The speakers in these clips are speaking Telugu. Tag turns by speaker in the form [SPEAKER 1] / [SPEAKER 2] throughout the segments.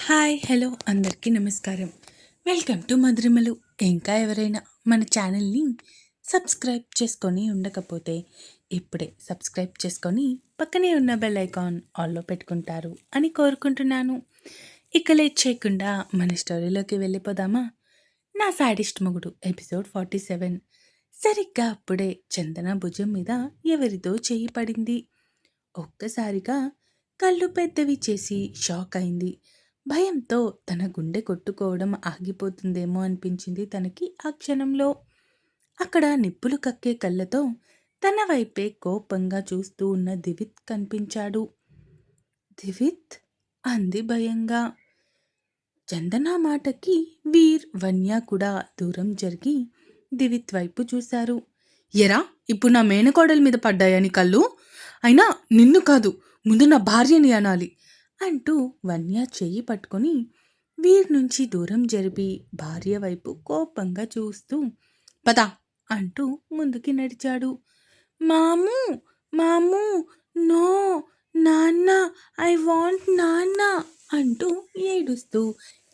[SPEAKER 1] హాయ్ హలో అందరికీ నమస్కారం. Welcome to Madhurimalu. ఇంకా ఎవరైనా మన ఛానల్ని సబ్స్క్రైబ్ చేసుకొని ఉండకపోతే ఇప్పుడే సబ్స్క్రైబ్ చేసుకొని పక్కనే ఉన్న బెల్ ఐకాన్ ఆల్లో పెట్టుకుంటారు అని కోరుకుంటున్నాను. ఇక లేట్ చేయకుండా మన స్టోరీలోకి వెళ్ళిపోదామా? నా సాడిస్ట్ మొగుడు ఎపిసోడ్ 47. సరిగ్గా అప్పుడే చందన భుజం మీద ఎవరిదో చెయ్యి పడింది. ఒక్కసారిగా కళ్ళు పెద్దవి చేసి షాక్ అయింది. భయంతో తన గుండె కొట్టుకోవడం ఆగిపోతుందేమో అనిపించింది తనకి ఆ క్షణంలో. అక్కడ నిప్పులు కక్కే కళ్ళతో తన వైపే కోపంగా చూస్తూ ఉన్న దివిత్ కనిపించాడు. దివిత్ అంది భయంగా. చందన మాటకి వీర్ వన్య కూడా దూరం జరిగి దివిత్ వైపు చూశారు. ఎరా, ఇప్పుడు నా మేనకోడల మీద పడ్డాయని కళ్ళు? అయినా నిన్ను కాదు, ముందు నా భార్యని అనాలి అంటూ వన్య చెయ్యి పట్టుకొని వీర్ నుంచి దూరం జరిపి భార్య వైపు కోపంగా చూస్తూ పద అంటూ ముందుకి నడిచాడు. మామూ మామూ, నో, నాన్న, ఐ వాంట్ నాన్న అంటూ ఏడుస్తూ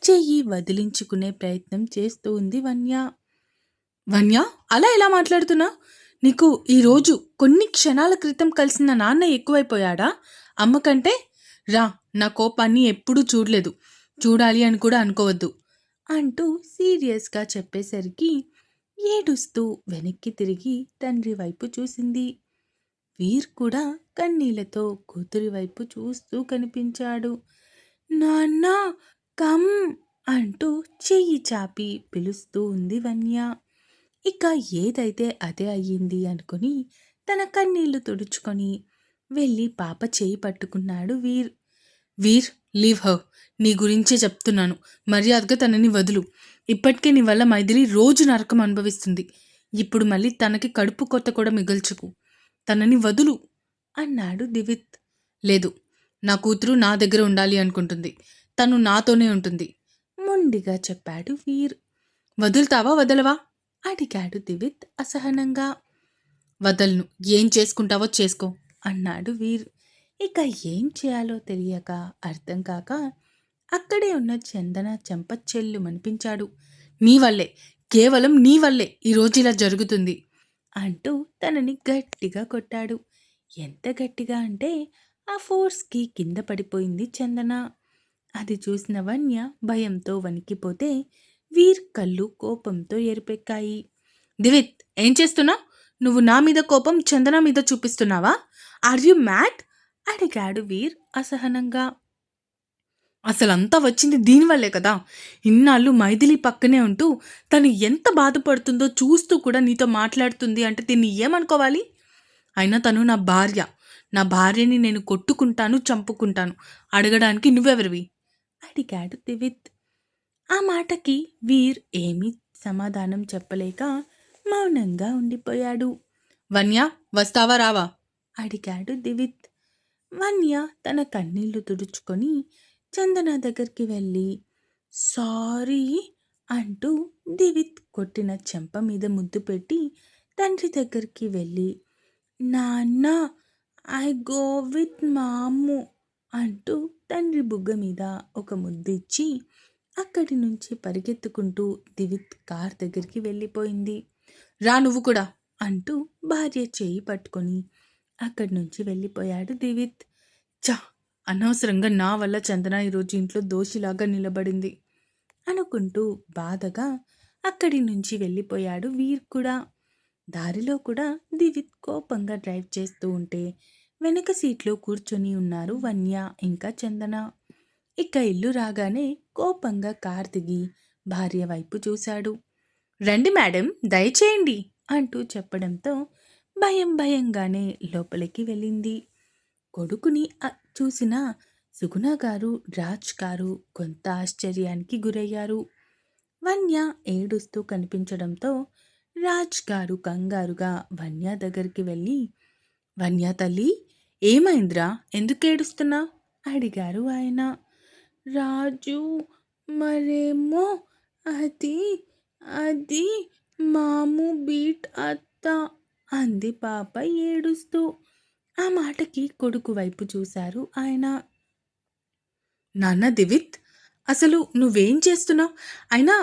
[SPEAKER 1] చెయ్యి వదిలించుకునే ప్రయత్నం చేస్తూ ఉంది వన్య. వన్య, అలా ఎలా మాట్లాడుతున్నా? నీకు ఈరోజు కొన్ని క్షణాల క్రితం కలిసిన నాన్న ఎక్కువైపోయాడా అమ్మ కంటే? రా, నా కోపాన్ని ఎప్పుడూ చూడలేదు, చూడాలి అని కూడా అనుకోవద్దు అంటూ సీరియస్గా చెప్పేసరికి ఏడుస్తూ వెనక్కి తిరిగి తండ్రి వైపు చూసింది. వీర్ కూడా కన్నీళ్లతో కూతురి వైపు చూస్తూ కనిపించాడు. నాన్న కమ్ అంటూ చెయ్యి చాపి పిలుస్తూ ఉంది వన్య. ఇక ఏదైతే అదే అయ్యింది అనుకుని తన కన్నీళ్లు తుడుచుకొని వెళ్ళి పాప చేయి పట్టుకున్నాడు వీర్. వీర్, లీవ్ హర్. నీ గురించే చెప్తున్నాను, మర్యాదగా తనని వదులు. ఇప్పటికే నీ వల్ల మైథిలి రోజు నరకం అనుభవిస్తుంది. ఇప్పుడు మళ్ళీ తనకి కడుపు కొత్త కూడా మిగల్చుకు. తనని వదులు అన్నాడు దివిత్. లేదు, నా కూతురు నా దగ్గర ఉండాలి అనుకుంటుంది, తను నాతోనే ఉంటుంది మొండిగా చెప్పాడు వీర్. వదులుతావా వదలవా అడిగాడు దివిత్ అసహనంగా. వదలను, ఏం చేసుకుంటావో చేసుకో అన్నాడు వీర్. ఇక ఏం చేయాలో తెలియక అర్థం కాక అక్కడే ఉన్న చందన చెంప చెల్లుమనిపించాడు. నీ వల్లే, కేవలం నీ వల్లే ఈరోజు ఇలా జరుగుతుంది అంటూ తనని గట్టిగా కొట్టాడు. ఎంత గట్టిగా అంటే ఆ ఫోర్స్కి కింద పడిపోయింది చందన. అది చూసిన వన్య భయంతో వణికిపోతే వీర్ కళ్ళు కోపంతో ఎరుపెక్కాయి. దివిత్, ఏం చేస్తున్నావు? నువ్వు నా మీద కోపం చందన మీద చూపిస్తున్నావా? ఆర్ యు మ్యాడ్ అడిగాడు వీర్ అసహనంగా. అసలంతా వచ్చింది దీనివల్లే కదా. ఇన్నాళ్ళు మైథిలి పక్కనే ఉంటూ తను ఎంత బాధపడుతుందో చూస్తూ కూడా నీతో మాట్లాడుతుంది అంటే దీన్ని ఏమనుకోవాలి? అయినా తను నా భార్య. నా భార్యని నేను కొట్టుకుంటాను, చంపుకుంటాను. అడగడానికి నువ్వెవరివి అడిగాడు దివిత్. ఆ మాటకి వీర్ ఏమీ సమాధానం చెప్పలేక మౌనంగా ఉండిపోయాడు. వన్య, వస్తావా రావా అడిగాడు దివిత్. వన్య తన కన్నీళ్లు తుడుచుకొని చందన దగ్గరికి వెళ్ళి సారీ అంటూ దివిత్ కొట్టిన చెంప మీద ముద్దు పెట్టి తండ్రి దగ్గరికి వెళ్ళి నాన్న, ఐ గో విత్ మాము అంటూ తండ్రి బుగ్గ మీద ఒక ముద్దు ఇచ్చి అక్కడి నుంచి పరిగెత్తుకుంటూ దివిత్ కార్ దగ్గరికి వెళ్ళిపోయింది. రా నువ్వు కూడా అంటూ భార్య చేయి పట్టుకొని అక్కడి నుంచి వెళ్ళిపోయాడు దివిత్. చా, అనవసరంగా నా వల్ల చందన ఈరోజు ఇంట్లో దోషిలాగా నిలబడింది అనుకుంటూ బాధగా అక్కడి నుంచి వెళ్ళిపోయాడు వీర్ కూడా. దారిలో కూడా దివిత్ కోపంగా డ్రైవ్ చేస్తూ ఉంటే వెనక సీట్లో కూర్చొని ఉన్నారు వన్య ఇంకా చందన. ఇక ఇల్లు రాగానే కోపంగా కార్ దిగి భార్య వైపు చూశాడు. రండి మేడం, దయచేయండి అంటూ చెప్పడంతో భయంగానే లోపలికి వెళ్ళింది. కొడుకుని చూసిన సుగుణ గారు, రాజ్ గారు కొంత ఆశ్చర్యానికి గురయ్యారు. వన్య ఏడుస్తూ కనిపించడంతో రాజ్ గారు కంగారుగా వన్య దగ్గరికి వెళ్ళి వన్య తల్లి, ఏమైందిరా, ఎందుకు ఏడుస్తున్నా అడిగారు ఆయన. రాజు, మరేమో అది అది మాము బీట్ అత్త అంది పాప ఏడుస్తూ. ఆ మాటకి కొడుకు వైపు చూశారు ఆయన. నాన్న దివిత్, అసలు నువ్వేం చేస్తున్నావు? అయినా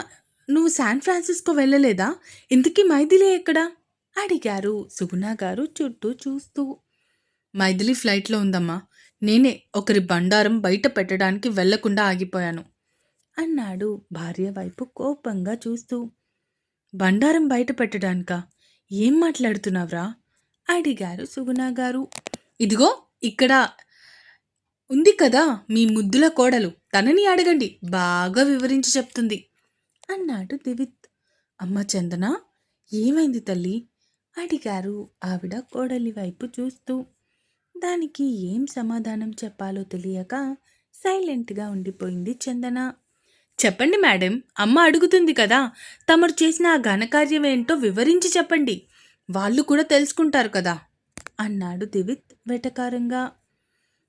[SPEAKER 1] నువ్వు శాన్ ఫ్రాన్సిస్కో వెళ్ళలేదా? ఇంతకీ మైథిలి ఎక్కడా? అడిగారు సుగుణ గారు చుట్టూ చూస్తూ. మైథిలి ఫ్లైట్‌లో ఉందమ్మా. నేనే ఒకరి బండారం బయట పెట్టడానికి వెళ్ళకుండా ఆగిపోయాను. అన్నాడు భార్య వైపు కోపంగా చూస్తూ. బండారం బయట పెట్టడానికా? ఏం మాట్లాడుతున్నావురా? అడిగారు సుగుణ గారు. ఇదిగో ఇక్కడ ఉంది కదా మీ ముద్దుల కోడలు, తనని అడగండి, బాగా వివరించి చెప్తుంది అన్నాడు దివిత్. అమ్మ చందన, ఏమైంది తల్లి? అడిగారు ఆవిడ కోడలి వైపు చూస్తూ. దానికి ఏం సమాధానం చెప్పాలో తెలియక సైలెంట్గా ఉండిపోయింది చందన. చెప్పండి మేడం, అమ్మ అడుగుతుంది కదా, తమరు చేసిన ఆ ఘనకార్యం ఏంటో వివరించి చెప్పండి, వాళ్ళు కూడా తెలుసుకుంటారు కదా అన్నాడు దివిత్ వెటకారంగా.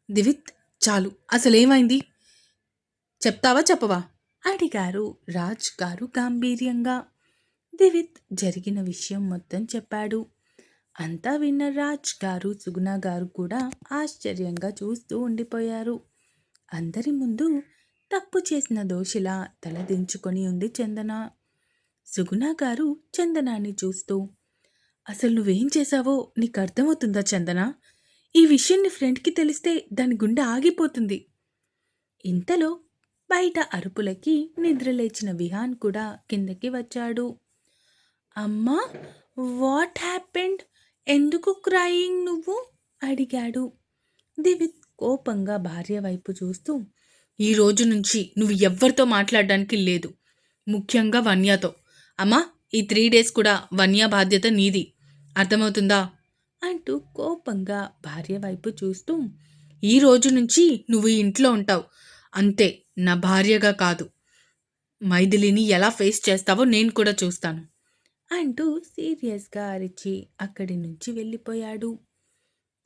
[SPEAKER 1] దివిత్, చాలు, అసలేమైంది చెప్తావా చెప్పవా? అడిగారు రాజ్ గారు గాంభీర్యంగా. దివిత్ జరిగిన విషయం మొత్తం చెప్పాడు. అంతా విన్న రాజ్ గారు సుగుణ గారు కూడా ఆశ్చర్యంగా చూస్తూ ఉండిపోయారు. అందరి ముందు తప్పు చేసిన దోషిలా తలదించుకొని ఉంది చందన. సుగుణ గారు చందనాన్ని చూస్తూ, అసలు నువ్వేం చేశావో నీకు అర్థమవుతుందా చందన? ఈ విషయం నీ ఫ్రెండ్కి తెలిస్తే దాని గుండె ఆగిపోతుంది. ఇంతలో బయట అరుపులకి నిద్రలేచిన విహాన్ కూడా కిందకి వచ్చాడు. అమ్మా, వాట్ హ్యాపెండ్? ఎందుకు క్రయింగ్ నువ్వు? అడిగాడు. దివిత్ కోపంగా భార్య వైపు చూస్తూ, ఈ రోజు నుంచి నువ్వు ఎవ్వరితో మాట్లాడడానికి లేదు, ముఖ్యంగా వన్యాతో. అమ్మా, ఈ 3 డేస్ కూడా వన్యా బాధ్యత నీది, అర్థమవుతుందా? అంటూ కోపంగా భార్య వైపు చూస్తూ, ఈ రోజు నుంచి నువ్వు ఈ ఇంట్లో ఉంటావు, అంతే, నా భార్యగా కాదు. మైథిలిని ఎలా ఫేస్ చేస్తావో నేను కూడా చూస్తాను అంటూ సీరియస్గా అరిచి అక్కడి నుంచి వెళ్ళిపోయాడు.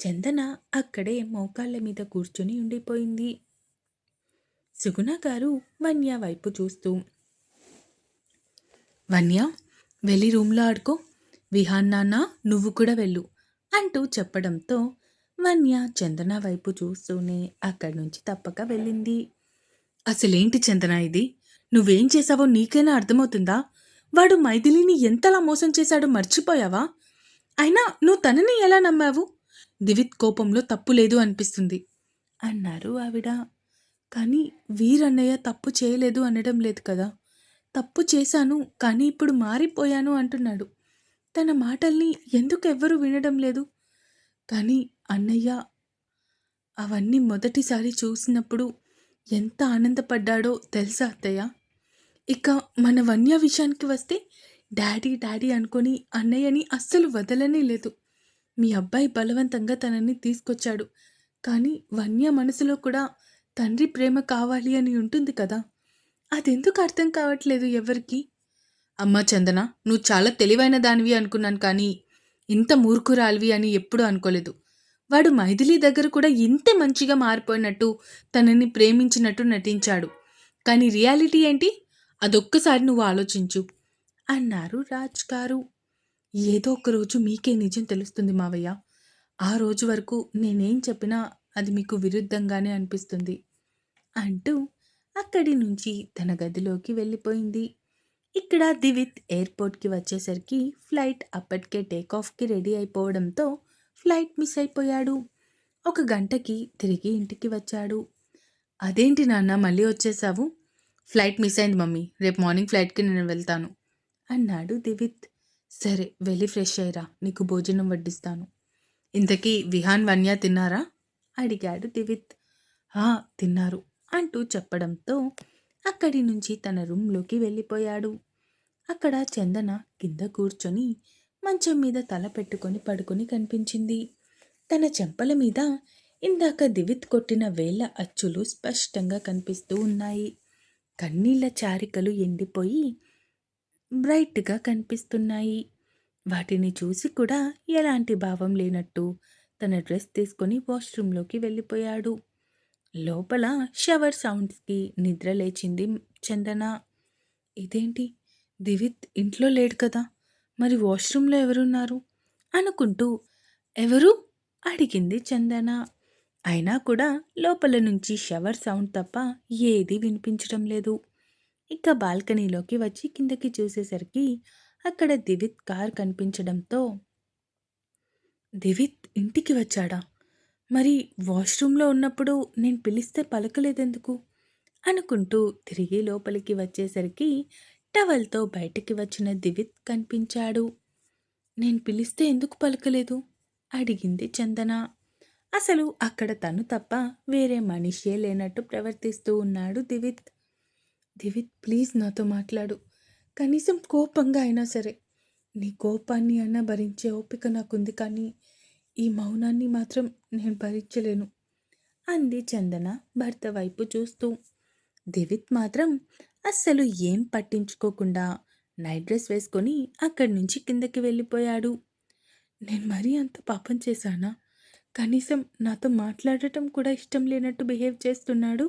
[SPEAKER 1] చందన అక్కడే మోకాళ్ళ మీద కూర్చొని ఉండిపోయింది. సుగుణ గారు వన్య వైపు చూస్తూ, వన్య, వెళ్ళి రూమ్లో ఆడుకో, విహాన్ నాన్న నువ్వు కూడా వెళ్ళు అంటూ చెప్పడంతో వన్య చందన వైపు చూస్తూనే అక్కడి నుంచి తప్పక వెళ్ళింది. అసలేంటి చందన ఇది? నువ్వేం చేశావో నీకైనా అర్థమవుతుందా? వాడు మైథిలిని ఎంతలా మోసం చేశాడో మర్చిపోయావా? అయినా నువ్వు తనని ఎలా నమ్మావు? దివిత్ కోపంలో తప్పు లేదు అనిపిస్తుంది అన్నారు ఆవిడ. కానీ వీరన్నయ్య తప్పు చేయలేదు అనడం లేదు కదా. తప్పు చేశాను కానీ ఇప్పుడు మారిపోయాను అంటున్నాడు. తన మాటల్ని ఎందుకు ఎవ్వరూ వినడం లేదు? కానీ అన్నయ్య అవన్నీ మొదటిసారి చూసినప్పుడు ఎంత ఆనందపడ్డాడో తెలుసా అత్తయ్య? ఇక మన వన్య విషయానికి వస్తే డాడీ డాడీ అనుకొని అన్నయ్యని అస్సలు వదలనే లేదు. మీ అబ్బాయి బలవంతంగా తనని తీసుకొచ్చాడు. కానీ వన్య మనసులో కూడా తండ్రి ప్రేమ కావాలి అని ఉంటుంది కదా. అదెందుకు అర్థం కావట్లేదు ఎవరికి? అమ్మా చందన, నువ్వు చాలా తెలివైన దానివి అనుకున్నాను, కానీ ఇంత మూర్ఖురాలివి అని ఎప్పుడూ అనుకోలేదు. వాడు మైథిలి దగ్గర కూడా ఇంతే మంచిగా మారిపోయినట్టు, తనని ప్రేమించినట్టు నటించాడు. కానీ రియాలిటీ ఏంటి? అదొక్కసారి నువ్వు ఆలోచించు అన్నారు రాజ్ గారు. ఏదో ఒక రోజు మీకే నిజం తెలుస్తుంది మావయ్య. ఆ రోజు వరకు నేనేం చెప్పినా అది మీకు విరుద్ధంగానే అనిపిస్తుంది అంటూ అక్కడి నుంచి తన గదిలోకి వెళ్ళిపోయింది. ఇక్కడ దివిత్ ఎయిర్పోర్ట్కి వచ్చేసరికి ఫ్లైట్ అప్పటికే టేకాఫ్కి రెడీ అయిపోవడంతో ఫ్లైట్ మిస్ అయిపోయాడు. 1 గంటకి తిరిగి ఇంటికి వచ్చాడు. అదేంటి నాన్న మళ్ళీ వచ్చేసావు? ఫ్లైట్ మిస్ అయింది మమ్మీ, రేపు మార్నింగ్ ఫ్లైట్కి నేను వెళ్తాను అన్నాడు దివిత్. సరే, వెళ్ళి ఫ్రెష్ అయ్యిరా, నీకు భోజనం వడ్డిస్తాను. ఇంతకీ విహాన్ వన్య తిన్నారా? అడిగాడు దివిత్. తిన్నారు అంటూ చెప్పడంతో అక్కడి నుంచి తన రూమ్లోకి వెళ్ళిపోయాడు. అక్కడ చందన కింద కూర్చొని మంచం మీద తల పెట్టుకొని పడుకొని కనిపించింది. తన చెంపల మీద ఇందాక దివిత్ కొట్టిన వేళ్ల అచ్చులు స్పష్టంగా కనిపిస్తూ ఉన్నాయి. కన్నీళ్ల చారికలు ఎండిపోయి బ్రైట్గా కనిపిస్తున్నాయి. వాటిని చూసి కూడా ఎలాంటి భావం లేనట్టు తన డ్రెస్ తీసుకొని వాష్రూంలోకి వెళ్ళిపోయాడు. లోపల షవర్ సౌండ్స్కి నిద్ర లేచింది చందన. ఇదేంటి, దివిత్ ఇంట్లో లేడు కదా, మరి వాష్రూంలో ఎవరున్నారు అనుకుంటూ, ఎవరు? అడిగింది చందన. అయినా కూడా లోపల నుంచి షవర్ సౌండ్ తప్ప ఏదీ వినిపించడం లేదు. ఇక బాల్కనీలోకి వచ్చి కిందకి చూసేసరికి అక్కడ దివిత్ కార్ కనిపించడంతో, దివిత్ ఇంటికి వచ్చాడా? మరి వాష్రూమ్లో ఉన్నప్పుడు నేను పిలిస్తే పలకలేదెందుకు అనుకుంటూ తిరిగి లోపలికి వచ్చేసరికి టవల్తో బయటికి వచ్చిన దివిత్ కనిపించాడు. నేను పిలిస్తే ఎందుకు పలకలేదు అడిగింది చందన. అసలు అక్కడ తను తప్ప వేరే మనిషే లేనట్టు ప్రవర్తిస్తూ ఉన్నాడు దివిత్. దివిత్ ప్లీజ్ నాతో మాట్లాడు, కనీసం కోపంగా అయినా సరే. నీ కోపాన్ని అయినా భరించే ఓపిక నాకుంది, కానీ ఈ మౌనాన్ని మాత్రం నేను భరించలేను అంది చందన భర్త వైపు చూస్తూ. దివిత్ మాత్రం అస్సలు ఏం పట్టించుకోకుండా నైట్ డ్రెస్ వేసుకొని అక్కడి నుంచి కిందకి వెళ్ళిపోయాడు. నేను మరీ అంత పాపం చేశానా? కనీసం నాతో మాట్లాడటం కూడా ఇష్టం లేనట్టు బిహేవ్ చేస్తున్నాడు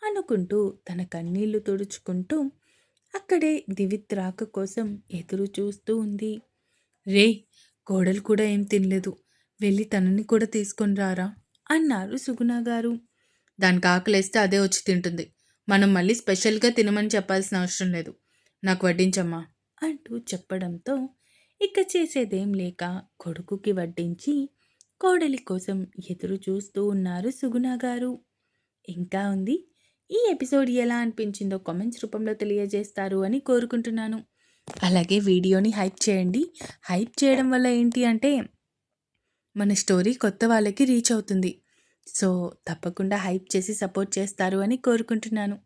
[SPEAKER 1] అనుకుంటూ తన కన్నీళ్లు తుడుచుకుంటూ అక్కడే దివిత్ రాక కోసం ఎదురు చూస్తూ ఉంది. రే, కోడలు కూడా ఏం తినలేదు, వెళ్ళి తనని కూడా తీసుకొని రారా అన్నారు సుగుణ గారు. దానికి ఆకలేస్తే అదే వచ్చి తింటుంది, మనం మళ్ళీ స్పెషల్గా తినమని చెప్పాల్సిన అవసరం లేదు, నాకు వడ్డించమ్మా అంటూ చెప్పడంతో ఇక చేసేదేం లేక కొడుకుకి వడ్డించి కోడలి కోసం ఎదురు చూస్తూ ఉన్నారు సుగుణ గారు. ఇంకా ఉంది. ఈ ఎపిసోడ్ ఎలా అనిపించిందో కామెంట్స్ రూపంలో తెలియజేస్తారు అని కోరుకుంటున్నాను. అలాగే వీడియోని హైప్ చేయండి. హైప్ చేయడం వల్ల ఏంటి అంటే మన స్టోరీ కొత్త వాళ్ళకి రీచ్ అవుతుంది. సో తప్పకుండా హైప్ చేసి సపోర్ట్ చేస్తారు అని కోరుకుంటున్నాను.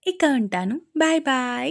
[SPEAKER 1] ఇక ఉంటాను. Bye bye.